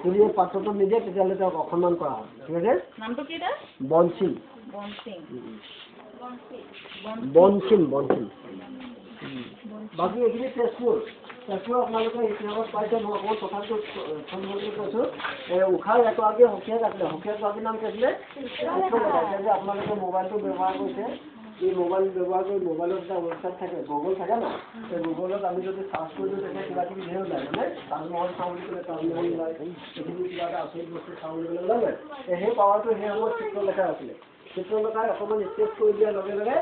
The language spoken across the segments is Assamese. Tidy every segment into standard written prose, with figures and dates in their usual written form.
যদি পাত্ৰটো নিদিয়ে তেতিয়াহ'লে তেওঁক অসন্মান কৰা হয় ঠিক আছে নামটো কি এটা বনসিং বনসিং বাকী এইখিনি তেজপুৰ আপোনালোকে ইতিহাসত পাইছে মই অকণমান কথাটো থমথমকৈ কৈছোঁ উষাৰ এগৰাকী সখীয়েক আছিলে সখীয়েকগৰাকীৰ নাম কি আছিলে যে আপোনালোকে মোবাইলটো ব্যৱহাৰ কৰিছে এই মোবাইল ব্যৱহাৰ কৰি মোবাইলত এটা ৱেবছাইট থাকে গুগল থাকে না সেই গুগলত আমি যদি চাৰ্চ কৰি দিওঁ তেতিয়া কিবা কিবি ধেৰ ওলায় মানে তাজমহল চাওঁ বুলি ক'লে তাজমহল ওলায় পৃথিৱীৰ কিবা এটা আচৰিত বস্তু চাওঁ বুলি ক'লে ওলায় সেই পাৱাৰটো সেই সময়ত চিত্ৰলেখা আছিলে চিত্ৰলেখাই অকণমান স্কেচ কৰি দিয়াৰ লগে লগে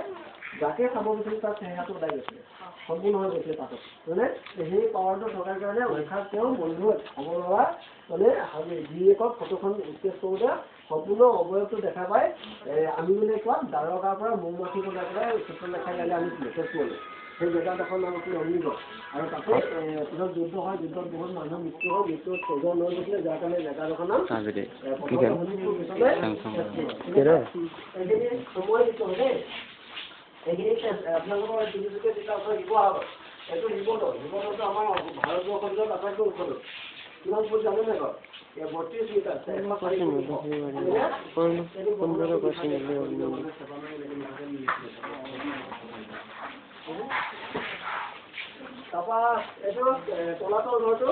যাকে চাব বিচাৰি তাত চেহেৰাটো ওলাই গৈছিলে সম্পূৰ্ণ হৈ গৈছিলে তাত মানে সেই পাৱাৰটো থকাৰ কাৰণে ৰেখাত তেওঁ বন্ধু হ'ব লগা মানে জীয়েকক ফটোখন স্কেচ কৰোঁতে সম্পূৰ্ণ অৱয়ৱটো দেখা পায় আমি মানে কোৱা দ্বাৰকাৰ পৰা মৌমাখি বনাই পেলাই চিত্ৰলেখাই গালে আনিছিলোঁ তেজপুৰলৈ সেই জেগাডোখৰ নাম আছিলে অগ্নিগড় আৰু তাতে পিছত যুদ্ধ হয় যুদ্ধত বহুত মানুহ মৃত্যু হয় মৃত্যুত তেজৰ লৈ গৈছিলে যাৰ কাৰণে জেগাডোখৰ নাম এইখিনি আপোনালোকৰ তিনিচুকীয়া জিলাৰ ওচৰত শিৱসাগৰ এইটো শিৱদৌল শিৱদৌলটো আমাৰ ভাৰতবৰ্ষৰ ভিতৰত আটাইতকৈ ওখ দৌল কিমান ফুট জানে নাই বাৰু 32 মিটাৰ তাৰপৰা এইটো তলাতল ঘৰটো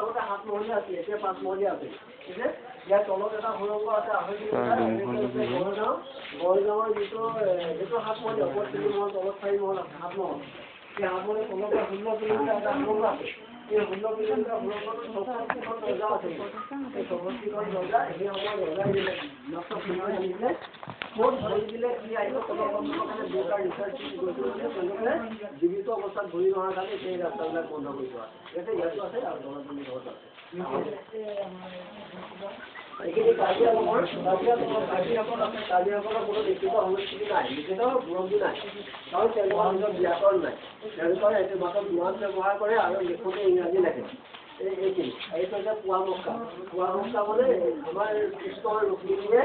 আগতে 7 মহলীয়া আছিলে এতিয়া 5 মহলীয়া আছে ঠিক আছে ইয়াৰ তলত এটা সুৰংগ আছে গড়গাঁৱৰ যিটো 7 মহলীয়া ওপৰত 3 মহল তলত 4 মহল আছে 7 মহল এই 7 মহলীয়া তলৰ পৰা 16 কিলোমিটাৰ এটা সুৰংগ আছে এই 16 কিলোমিটাৰ সুৰংগটো 64খন দৰ্জা আছে এই 64খন দৰ্জা সেই সময়ত ৰজাই নষ্ট কৰিব আনিছিলে ক'ত ধৰি দিলে কি আহিব তলৰ কাৰণে দুটা ৰিচাৰ্চ তেওঁলোকে জীৱিত অৱস্থাত ঘূৰি নোহোৱাৰ কাৰণে সেই ৰাস্তাবিলাক বন্ধ কৰি থোৱা ইয়াতে ইয়াতো আছে আৰু দলতলী ঘৰত আছে এইখিনি কাজিয়াসকলৰ কোনো লিখিত সংস্কৃতি নাই লিখিত বুৰঞ্জী নাই কাৰণ তেওঁলোকৰ নিজৰ ব্যাকৰণ নাই তেওঁলোকৰ এইটো মাত্ৰ দুৱান ব্যৱহাৰ কৰে আৰু লিখোঁতে ইংৰাজী লেখে এইখিনি এইটো হৈছে পুৱা মক্কা মানে আমাৰ কৃষ্ণ ৰুক্মিণীয়ে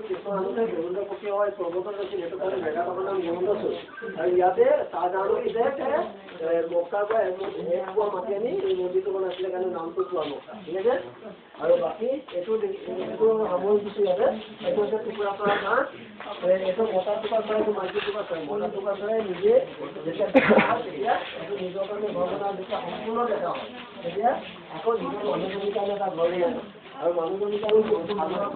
কৃষ্ণ আনোতে গোবিন্দ পক্ষী হয় পৰ্বতত গৈছিল সেইটো কাৰণে জেগাডোখৰ নাম গোবিন্দচুৰ আৰু ইয়াতে চাহজাহানকে যে মক্কাৰ পৰা পুৱা মাতি আনি এই মন্দিৰটো বনাইছিলে কাৰণে নামটো পুৱা মক্কা ঠিক আছে আৰু বাকী এইটো সামৰি দিছোঁ ইয়াতে এইটো হৈছে টুকুৰা পৰা গাঁত এইটো মতা টুকুৰা চৰাই এইটো মাইকী টুকুৰা চৰাই মতা টুকুৰা চৰাই নিজে যেতিয়া তেতিয়া এইটো নিজৰ কাৰণে ঘৰ বনাওঁ যেতিয়া সম্পূৰ্ণ দেখা হয় তেতিয়া আকৌ নিজৰ মানুহজনীৰ কাৰণে এটা ঘৰ দিয়ে আৰু মানুহজনীৰ কাৰণে ডেকৰেশ্যন